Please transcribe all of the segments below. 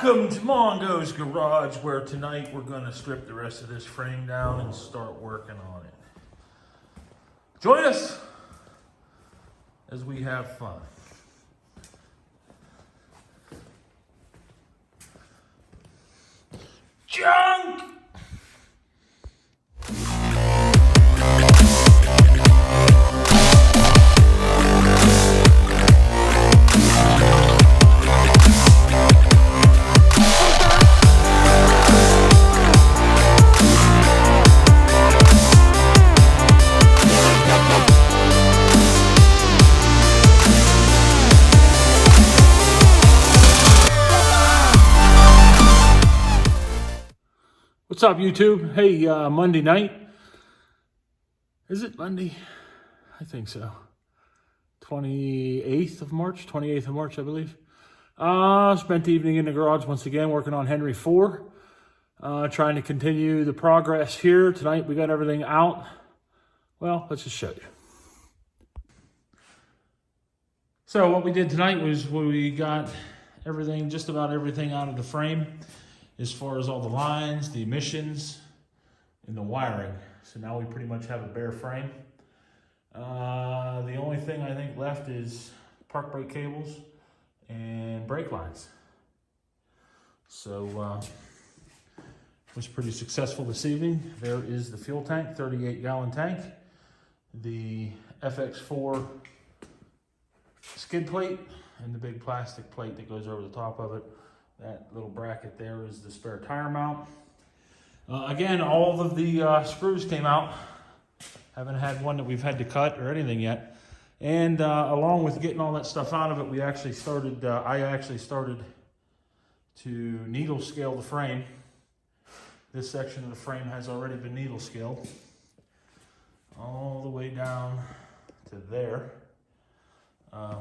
Welcome to Mongo's Garage, where tonight we're going to strip the rest of this frame down and start working on it. Join us as we have fun. Junk! What's up, YouTube? Hey, Monday night. Is it Monday? I think so. 28th of March, I believe. Spent the evening in the garage once again, working on Henry 4. Trying to continue the progress here. Tonight we got everything out. Well, let's just show you. So what we did tonight was we got everything, just about everything out of the frame, as far as all the lines, the emissions, and the wiring. So now we pretty much have a bare frame. The only thing I think left is park brake cables and brake lines. So it was pretty successful this evening. There is the fuel tank, 38-gallon tank. The FX4 skid plate and the big plastic plate that goes over the top of it. That little bracket there is the spare tire mount. Again, all of the screws came out. Haven't had one that we've had to cut or anything yet. And along with getting all that stuff out of it, we actually started, I actually started to needle scale the frame. This section of the frame has already been needle scaled all the way down to there.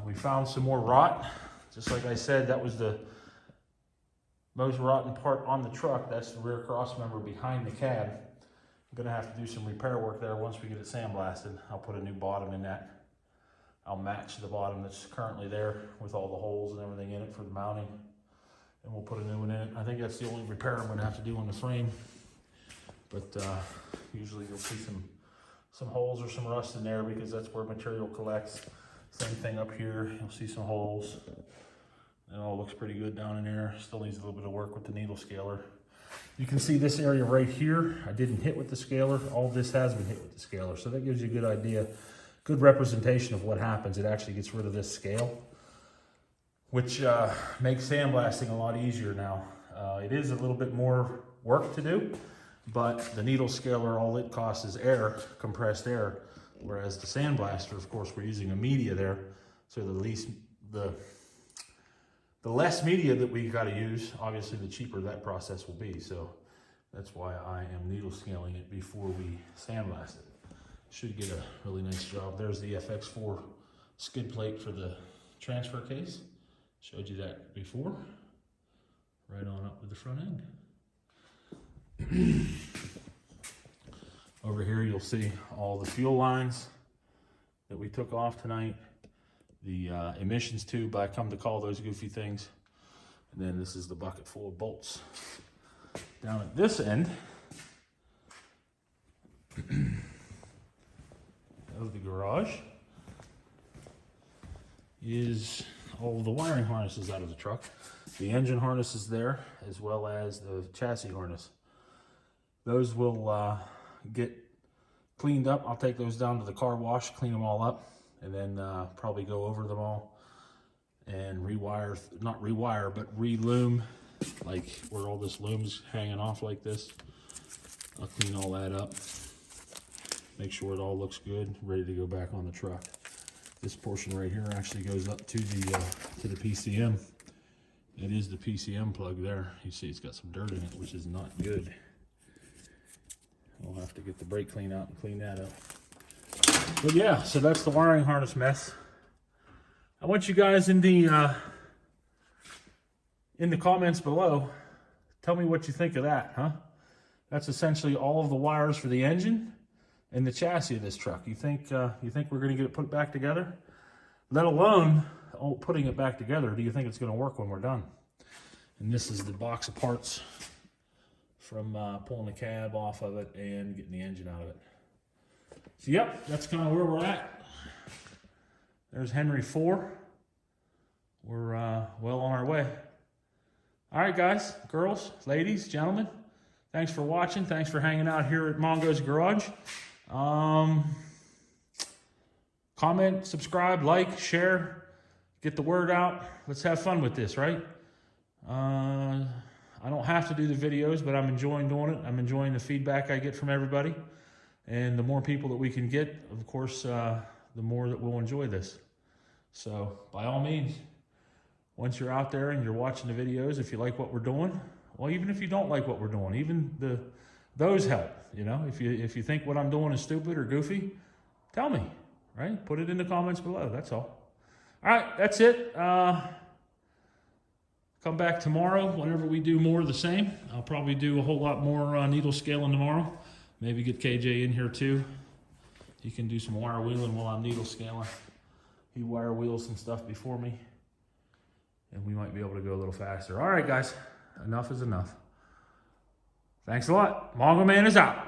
We found some more rot. Just like I said, that was the most rotten part on the truck. That's the rear cross member behind the cab. I'm gonna have to do some repair work there once we get it sandblasted. I'll put a new bottom in that. I'll match the bottom that's currently there with all the holes and everything in it for the mounting. And we'll put a new one in it. I think that's the only repair I'm gonna have to do on the frame. But usually you'll see some holes or some rust in there because that's where material collects. Same thing up here, you'll see some holes. It all looks pretty good down in there. Still needs a little bit of work with the needle scaler. You can see this area right here, I didn't hit with the scaler. All this has been hit with the scaler. So that gives you a good idea, good representation of what happens. It actually gets rid of this scale, which makes sandblasting a lot easier now. It is a little bit more work to do, but the needle scaler, all it costs is air, compressed air. Whereas the sandblaster, of course, we're using a media there. So the less media that we got to use, obviously the cheaper that process will be. So that's why I am needle scaling it before we sandblast it. Should get a really nice job. There's the FX4 skid plate for the transfer case. Showed you that before. Right on up with the front end. Over here you'll see all the fuel lines that we took off tonight. The emissions tube, I come to call those goofy things. And then this is the bucket full of bolts. Down at this end of the garage is all of the wiring harnesses out of the truck. The engine harness is there, as well as the chassis harness. Those will get cleaned up. I'll take those down to the car wash, clean them all up, and then probably go over them all and rewire, not rewire, but re-loom, like where all this loom's hanging off like this. I'll clean all that up, make sure it all looks good, ready to go back on the truck. This portion right here actually goes up to the PCM. It is the PCM plug there. You see it's got some dirt in it, which is not good. We'll have to get the brake clean out and clean that up. But yeah, so that's the wiring harness mess. I want you guys in the comments below, tell me what you think of that, huh? That's essentially all of the wires for the engine and the chassis of this truck. You think we're gonna get it put back together? Let alone putting it back together, do you think it's gonna work when we're done? And this is the box of parts from pulling the cab off of it and getting the engine out of it. So yep, that's kind of where we're at. There's Henry 4. We're well on our way. All right, guys, girls, ladies, gentlemen, thanks for watching. Thanks for hanging out here at Mongo's Garage. Comment, subscribe, like, share, get the word out. Let's have fun with this, right? I don't have to do the videos, but I'm enjoying doing it. I'm enjoying the feedback I get from everybody. And the more people that we can get, of course, the more that we'll enjoy this. So, by all means, once you're out there and you're watching the videos, if you like what we're doing, well, even if you don't like what we're doing, even those help. You know, if you think what I'm doing is stupid or goofy, tell me, right? Put it in the comments below. That's all. All right, that's it. Come back tomorrow whenever we do more of the same. I'll probably do a whole lot more needle scaling tomorrow. Maybe get KJ in here too. He can do some wire wheeling while I'm needle scaling. He wire wheels some stuff before me, and we might be able to go a little faster. All right, guys, enough is enough. Thanks a lot. Mongo Man is out.